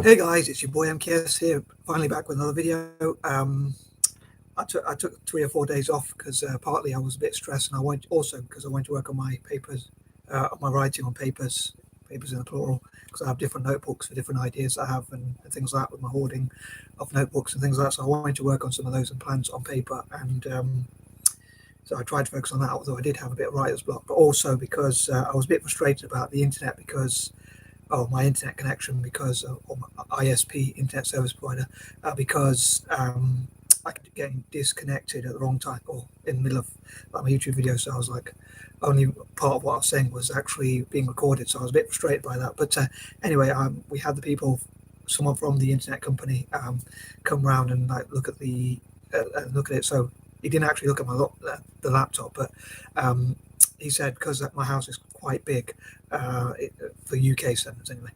Hey guys, it's your boy M.K.S here, finally back with another video. I took 3 or 4 days off because partly I was a bit stressed, and I went also because I went to work on my papers, on my writing on papers in the plural, because I have different notebooks for different ideas I have and things like that with my hoarding of notebooks and things like that. So I wanted to work on some of those and plans on paper, and so I tried to focus on that, although I did have a bit of writer's block, but also because I was a bit frustrated about the internet because my internet connection, because or my ISP, internet service provider, because I kept getting disconnected at the wrong time or in the middle of like my YouTube video. So I was like, only part of what I was saying was actually being recorded. So I was a bit frustrated by that. But anyway, we had the people, someone from the internet company, come round and like look at it. So he didn't actually look at the laptop, but he said because my house is quite big for UK standards anyway.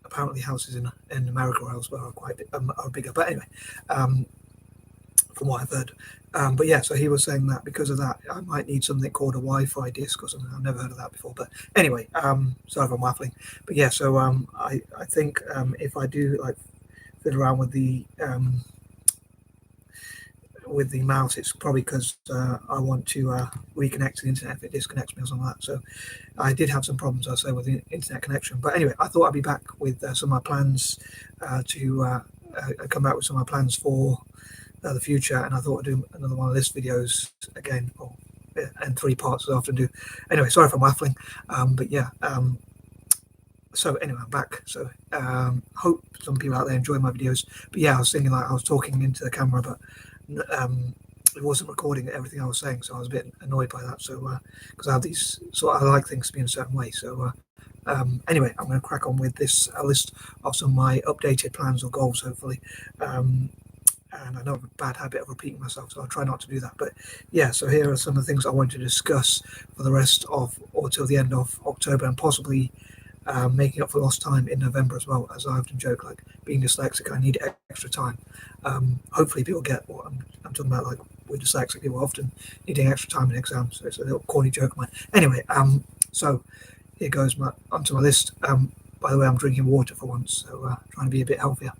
Apparently houses in America or elsewhere are quite are bigger, but anyway, from what I've heard. But yeah, so he was saying that because of that, I might need something called a Wi-Fi disk or something. I've never heard of that before. But anyway, sorry if I'm waffling. But yeah, so I think if I do like fiddle around with the mouse, it's probably because I want to reconnect to the internet if it disconnects me or something like that. So I did have some problems, I'll say, with the internet connection. But anyway, I thought I'd be back with some of my plans to come back with some of my plans for the future. And I thought I'd do another one of this videos again, and 3 parts as I often do. Anyway, sorry if I'm waffling. But yeah, so anyway, I'm back. So hope some people out there enjoy my videos. But yeah, I was thinking like I was talking into the camera, but it wasn't recording everything I was saying, so I was a bit annoyed by that. So because I have these I like things to be in a certain way. So anyway, I'm going to crack on with this list of some of my updated plans or goals, hopefully. And I know I have a bad habit of repeating myself, so I'll try not to do that. But yeah, so here are some of the things I want to discuss for the rest of, or till the end of October, and possibly making up for lost time in November as well. As I often joke, like being dyslexic, I need extra time. Hopefully people get what I'm talking about. Like with dyslexic people often needing extra time in exams, so it's a little corny joke of mine. Anyway, so here goes onto my list. By the way, I'm drinking water for once, so trying to be a bit healthier.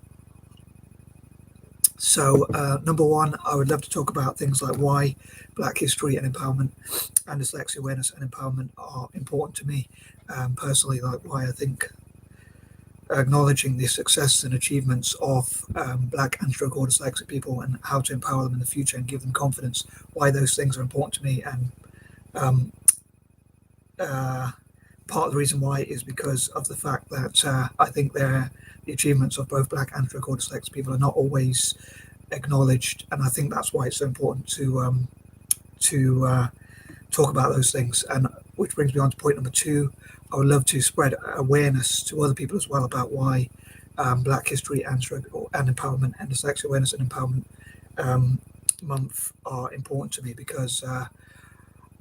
So number 1, I would love to talk about things like why Black history and empowerment and dyslexia awareness and empowerment are important to me personally, like why I think acknowledging the successes and achievements of Black and stroke or dyslexic people and how to empower them in the future and give them confidence, why those things are important to me. And part of the reason why is because of the fact that I think the achievements of both Black and stroke or dyslexic people are not always acknowledged, and I think that's why it's so important to talk about those things. And which brings me on to point number 2. I would love to spread awareness to other people as well about why Black history and stroke and empowerment and dyslexia awareness and empowerment month are important to me, because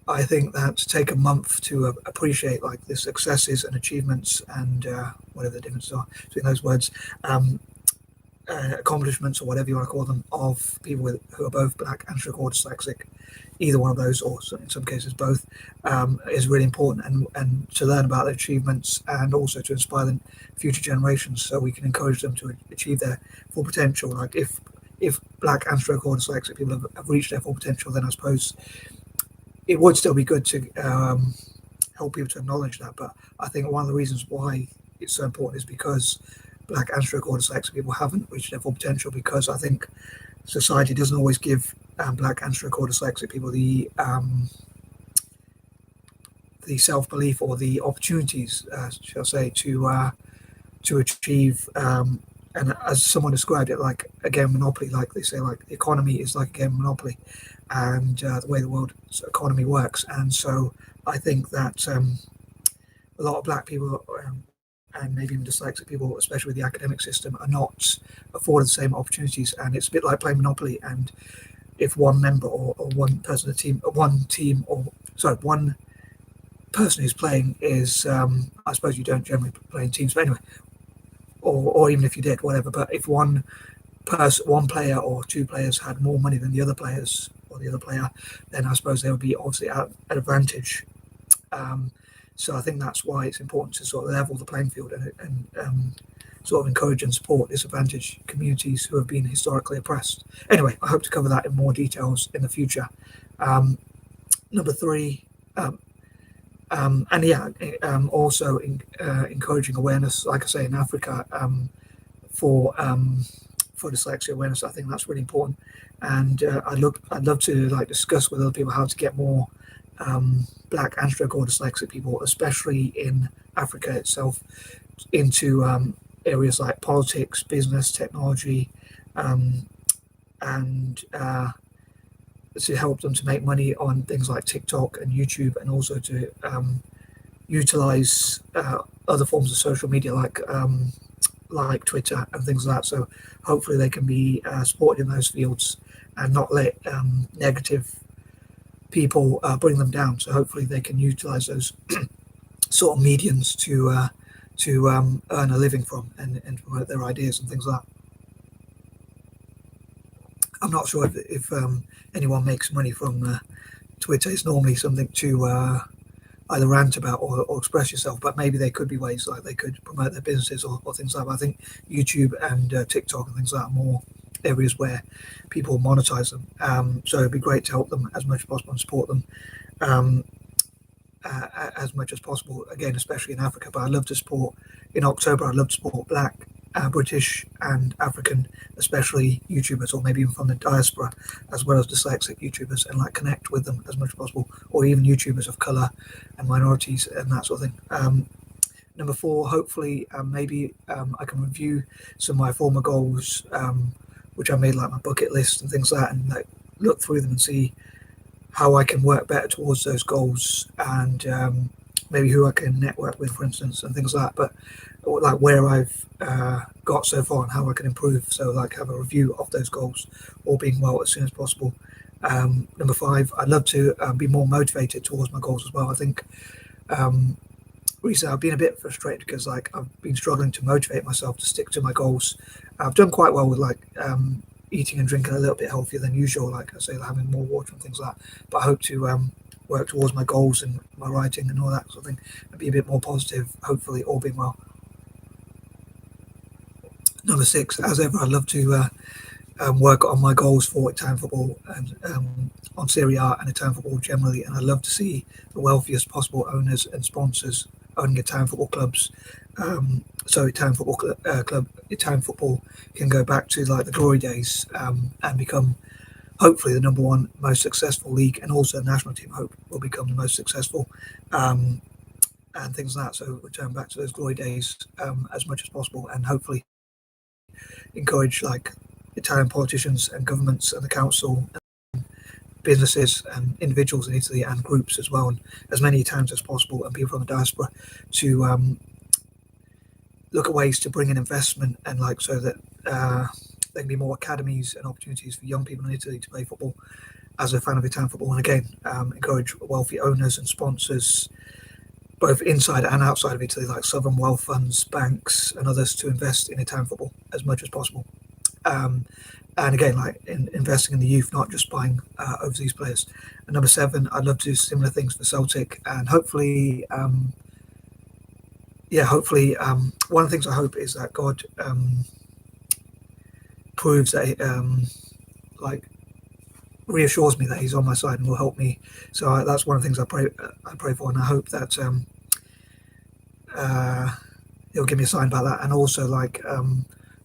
I think that to take a month to appreciate like the successes and achievements and whatever the differences are between those words, accomplishments or whatever you want to call them, of people who are both Black and stroke or dyslexic, either one of those, or in some cases both, is really important, and to learn about their achievements and also to inspire the future generations so we can encourage them to achieve their full potential. Like if Black and stroke or dyslexic people have reached their full potential, then I suppose it would still be good to help people to acknowledge that. But I think one of the reasons why it's so important is because Black and stroke or dyslexic people haven't reached their full potential, because I think society doesn't always give Black and stroke or dyslexic people the self-belief or the opportunities, shall I say, to achieve. And as someone described it, like a game of Monopoly, like they say, like the economy is like a game of Monopoly, and the way the world's economy works. And so I think that a lot of Black people and maybe even dyslexic people, especially with the academic system, are not afforded the same opportunities. And it's a bit like playing Monopoly. And if one member or one person, one person who's playing is, I suppose you don't generally play in teams, but anyway, or even if you did, whatever. But if one player or 2 players had more money than the other players or the other player, then I suppose they would be obviously at advantage. So I think that's why it's important to sort of level the playing field and sort of encourage and support disadvantaged communities who have been historically oppressed. Anyway, I hope to cover that in more details in the future. Number three, um, and yeah, also encouraging awareness, like I say, in Africa, for for dyslexia awareness. I think that's really important, and I'd love to like discuss with other people how to get more Black and stroke or dyslexic people, especially in Africa itself, into areas like politics, business, technology, um, and to help them to make money on things like TikTok and YouTube, and also to utilize other forms of social media like Twitter and things like that. So hopefully they can be supported in those fields and not let negative people bring them down. So hopefully they can utilize those sort of mediums to earn a living from and promote their ideas and things like that. I'm not sure if anyone makes money from Twitter. It's normally something to either rant about or express yourself, but maybe there could be ways like they could promote their businesses or things like that. I think YouTube and TikTok and things like that are more areas where people monetize them. So it'd be great to help them as much as possible and support them um, as much as possible, again, especially in Africa. But I'd love to support, in October, I'd love to support Black, British, and African, especially YouTubers, or maybe even from the diaspora, as well as dyslexic YouTubers, and like connect with them as much as possible, or even YouTubers of color and minorities and that sort of thing. Number four, hopefully, maybe I can review some of my former goals, which I made like my bucket list and things like that, and like look through them and see how I can work better towards those goals, and maybe who I can network with, for instance, and things like that. But like where I've got so far and how I can improve. So like have a review of those goals, all being well, as soon as possible. Number five, I'd love to be more motivated towards my goals as well. I think recently I've been a bit frustrated because like I've been struggling to motivate myself to stick to my goals. I've done quite well with like eating and drinking a little bit healthier than usual, like I say, like having more water and things like that. But I hope to work towards my goals and my writing and all that sort of thing, and be a bit more positive, hopefully, all being well. Number six, as ever, I'd love to work on my goals for Italian football and on Serie A and Italian football generally. And I'd love to see the wealthiest possible owners and sponsors owning Italian football clubs. So Italian football can go back to like the glory days and become hopefully the number one most successful league, and also the national team hope will become the most successful and things like that. So return back to those glory days as much as possible, and hopefully encourage like Italian politicians and governments and the council, and businesses and individuals in Italy and groups as well, and as many Italians as possible and people from the diaspora to look at ways to bring in investment, and like so that there can be more academies and opportunities for young people in Italy to play football as a fan of Italian football, and again encourage wealthy owners and sponsors both inside and outside of Italy, like sovereign wealth funds, banks, and others, to invest in Italian football as much as possible. And again, like investing in the youth, not just buying overseas players. And number seven, I'd love to do similar things for Celtic, and hopefully, one of the things I hope is that God proves that, like, reassures me that He's on my side and will help me. So that's one of the things I pray for, and I hope that He'll give me a sign about that. And also, like,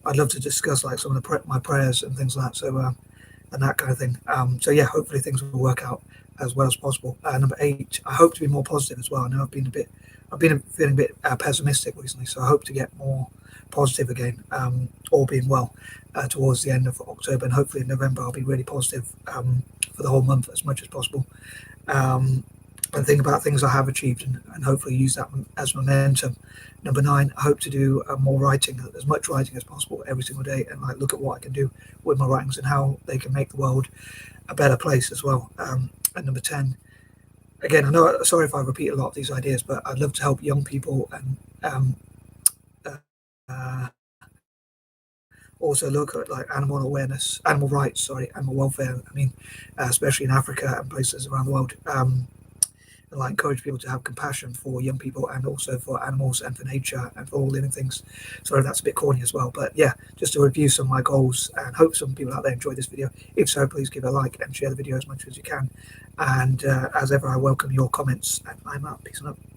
I'd love to discuss like some of my prayers and things like that. So and that kind of thing. So yeah, hopefully things will work out as well as possible. Number eight, I hope to be more positive as well. I know I've been feeling a bit pessimistic recently, so I hope to get more positive again, all being well, towards the end of October, and hopefully in November I'll be really positive for the whole month as much as possible, and think about things I have achieved, and hopefully use that as momentum. Number nine, I hope to do more writing, as much writing as possible every single day, and like look at what I can do with my writings and how they can make the world a better place as well. And number 10, again, I know, sorry if I repeat a lot of these ideas, but I'd love to help young people and also look at like animal rights, animal welfare. I mean, especially in Africa and places around the world, and I encourage people to have compassion for young people and also for animals and for nature and for all living things. Sorry, that's a bit corny as well, but yeah, just to review some of my goals, and hope some people out there enjoyed this video. If so, please give it a like and share the video as much as you can. And as ever, I welcome your comments, and I'm out. Peace and love.